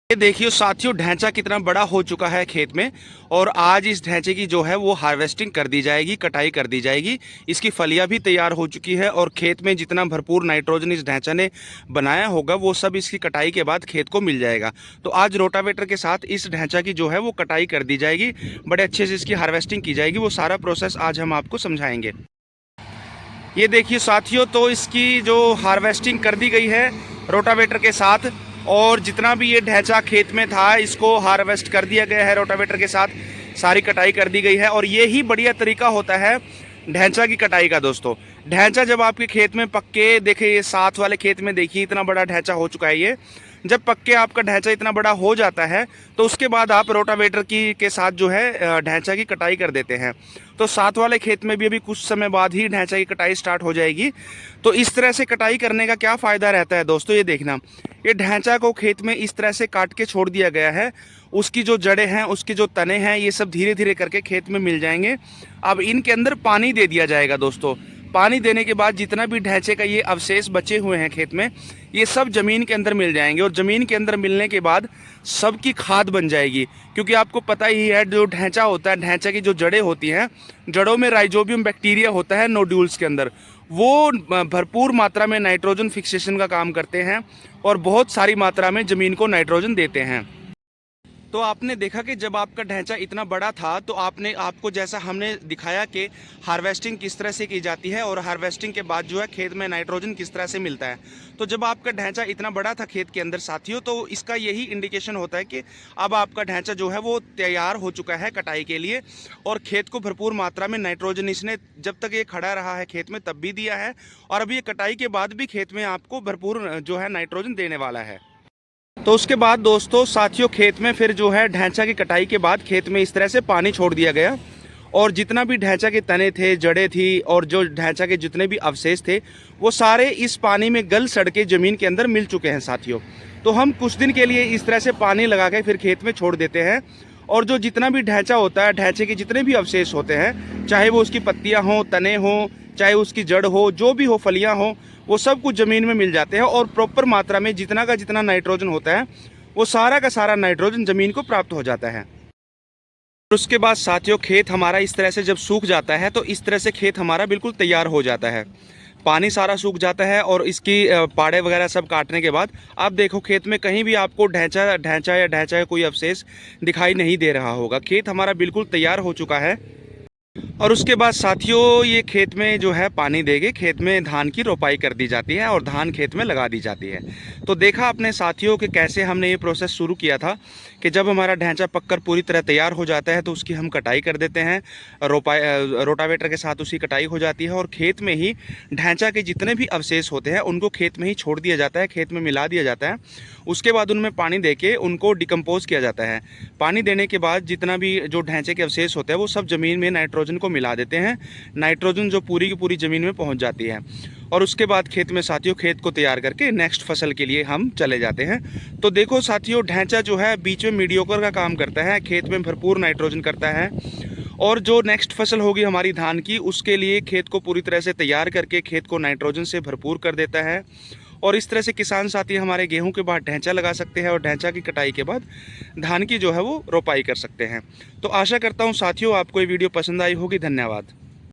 ये देखिए साथियों, ढैंचा कितना बड़ा हो चुका है खेत में। और आज इस ढैंचे की जो है वो हार्वेस्टिंग कर दी जाएगी, कटाई कर दी जाएगी। इसकी फलियां भी तैयार हो चुकी है और खेत में जितना भरपूर नाइट्रोजन इस ढैंचा ने बनाया होगा वो सब इसकी कटाई के बाद खेत को मिल जाएगा। तो आज रोटावेटर के साथ इस ढैंचा की जो है वो कटाई कर दी जाएगी, बड़े अच्छे से इसकी हार्वेस्टिंग की जाएगी। वो सारा प्रोसेस आज हम आपको समझाएंगे। ये देखिए साथियों, तो इसकी जो हार्वेस्टिंग कर दी गई है रोटावेटर के साथ, और जितना भी ये ढैंचा खेत में था इसको हार्वेस्ट कर दिया गया है रोटावेटर के साथ। सारी कटाई कर दी गई है और ये ही बढ़िया तरीका होता है ढैंचा की कटाई का। दोस्तों, ढैंचा जब आपके खेत में पक्के, देखिए ये साथ वाले खेत में देखिए इतना बड़ा ढैंचा हो चुका है। ये जब पक्के आपका ढैंचा इतना बड़ा हो जाता है तो उसके बाद आप रोटावेटर की के साथ जो है ढैंचा की कटाई कर देते हैं। तो साथ वाले खेत में भी अभी कुछ समय बाद ही ढैंचा की कटाई स्टार्ट हो जाएगी। तो इस तरह से कटाई करने का क्या फ़ायदा रहता है दोस्तों, ये देखना। ये ढैंचा को खेत में इस तरह से काट के छोड़ दिया गया है। उसकी जो जड़ें हैं, उसके जो तने हैं, ये सब धीरे धीरे करके खेत में मिल जाएंगे। अब इनके अंदर पानी दे दिया जाएगा दोस्तों। पानी देने के बाद जितना भी ढैंचे का ये अवशेष बचे हुए हैं खेत में, ये सब ज़मीन के अंदर मिल जाएंगे। और ज़मीन के अंदर मिलने के बाद सबकी खाद बन जाएगी। क्योंकि आपको पता ही है, जो ढैंचा होता है, ढैंचा की जो जड़ें होती हैं, जड़ों में राइजोबियम बैक्टीरिया होता है नोड्यूल्स के अंदर। वो भरपूर मात्रा में नाइट्रोजन फिक्सेशन का काम करते हैं और बहुत सारी मात्रा में ज़मीन को नाइट्रोजन देते हैं। तो आपने देखा कि जब आपका ढैंचा इतना बड़ा था तो आपको जैसा हमने दिखाया कि हार्वेस्टिंग किस तरह से की जाती है और हार्वेस्टिंग के बाद जो है खेत में नाइट्रोजन किस तरह से मिलता है। तो जब आपका ढैंचा इतना बड़ा था खेत के अंदर साथियों, तो इसका यही इंडिकेशन होता है कि अब आपका ढैंचा जो है वो तैयार हो चुका है कटाई के लिए। और खेत को भरपूर मात्रा में नाइट्रोजन इसने जब तक ये खड़ा रहा है खेत में तब भी दिया है, और अभी ये कटाई के बाद भी खेत में आपको भरपूर जो है नाइट्रोजन देने वाला है। तो उसके बाद दोस्तों साथियों, खेत में फिर जो है ढैंचा की कटाई के बाद खेत में इस तरह से पानी छोड़ दिया गया। और जितना भी ढैंचा के तने थे, जड़ें थी और जो ढैंचा के जितने भी अवशेष थे, वो सारे इस पानी में गल सड़ के ज़मीन के अंदर मिल चुके हैं साथियों। तो हम कुछ दिन के लिए इस तरह से पानी लगा के फिर खेत में छोड़ देते हैं। और जो जितना भी ढैंचा होता है, ढैंचे के जितने भी अवशेष होते हैं, चाहे वो उसकी पत्तियाँ हों, तने हों, चाहे उसकी जड़ हो, जो भी हो, फलियाँ हों, वो सब कुछ ज़मीन में मिल जाते हैं। और प्रॉपर मात्रा में जितना का जितना नाइट्रोजन होता है, वो सारा का सारा नाइट्रोजन ज़मीन को प्राप्त हो जाता है। और उसके बाद साथियों, खेत हमारा इस तरह से जब सूख जाता है तो इस तरह से खेत हमारा बिल्कुल तैयार हो जाता है। पानी सारा सूख जाता है और इसकी पाड़े वगैरह सब काटने के बाद आप देखो खेत में कहीं भी आपको ढैंचा या कोई अवशेष दिखाई नहीं दे रहा होगा। खेत हमारा बिल्कुल तैयार हो चुका है। और उसके बाद साथियों, ये खेत में जो है पानी देके खेत में धान की रोपाई कर दी जाती है और धान खेत में लगा दी जाती है। तो देखा अपने साथियों कि कैसे हमने ये प्रोसेस शुरू किया था कि जब हमारा ढैंचा पककर पूरी तरह तैयार हो जाता है तो उसकी हम कटाई कर देते हैं। रोटावेटर के साथ उसकी कटाई हो जाती है और खेत में ही ढैंचा के जितने भी अवशेष होते हैं उनको खेत में ही छोड़ दिया जाता है, खेत में मिला दिया जाता है। उसके बाद उनमें पानी देके उनको डिकम्पोज किया जाता है। पानी देने के बाद जितना भी जो ढैंचे के अवशेष होते हैं वो सब ज़मीन में नाइट्रोजन को मिला देते हैं। नाइट्रोजन जो पूरी की पूरी ज़मीन में पहुंच जाती है। और उसके बाद खेत में साथियों, खेत को तैयार करके नेक्स्ट फसल के लिए हम चले जाते हैं। तो देखो साथियों, ढैंचा जो है बीच में मीडियोकर का काम करता है, खेत में भरपूर नाइट्रोजन करता है। और जो नेक्स्ट फसल होगी हमारी धान की, उसके लिए खेत को पूरी तरह से तैयार करके खेत को नाइट्रोजन से भरपूर कर देता है। और इस तरह से किसान साथी हमारे गेहूं के बाद ढैंचा लगा सकते हैं और ढैंचा की कटाई के बाद धान की जो है वो रोपाई कर सकते हैं। तो आशा करता हूं साथियों आपको ये वीडियो पसंद आई होगी। धन्यवाद।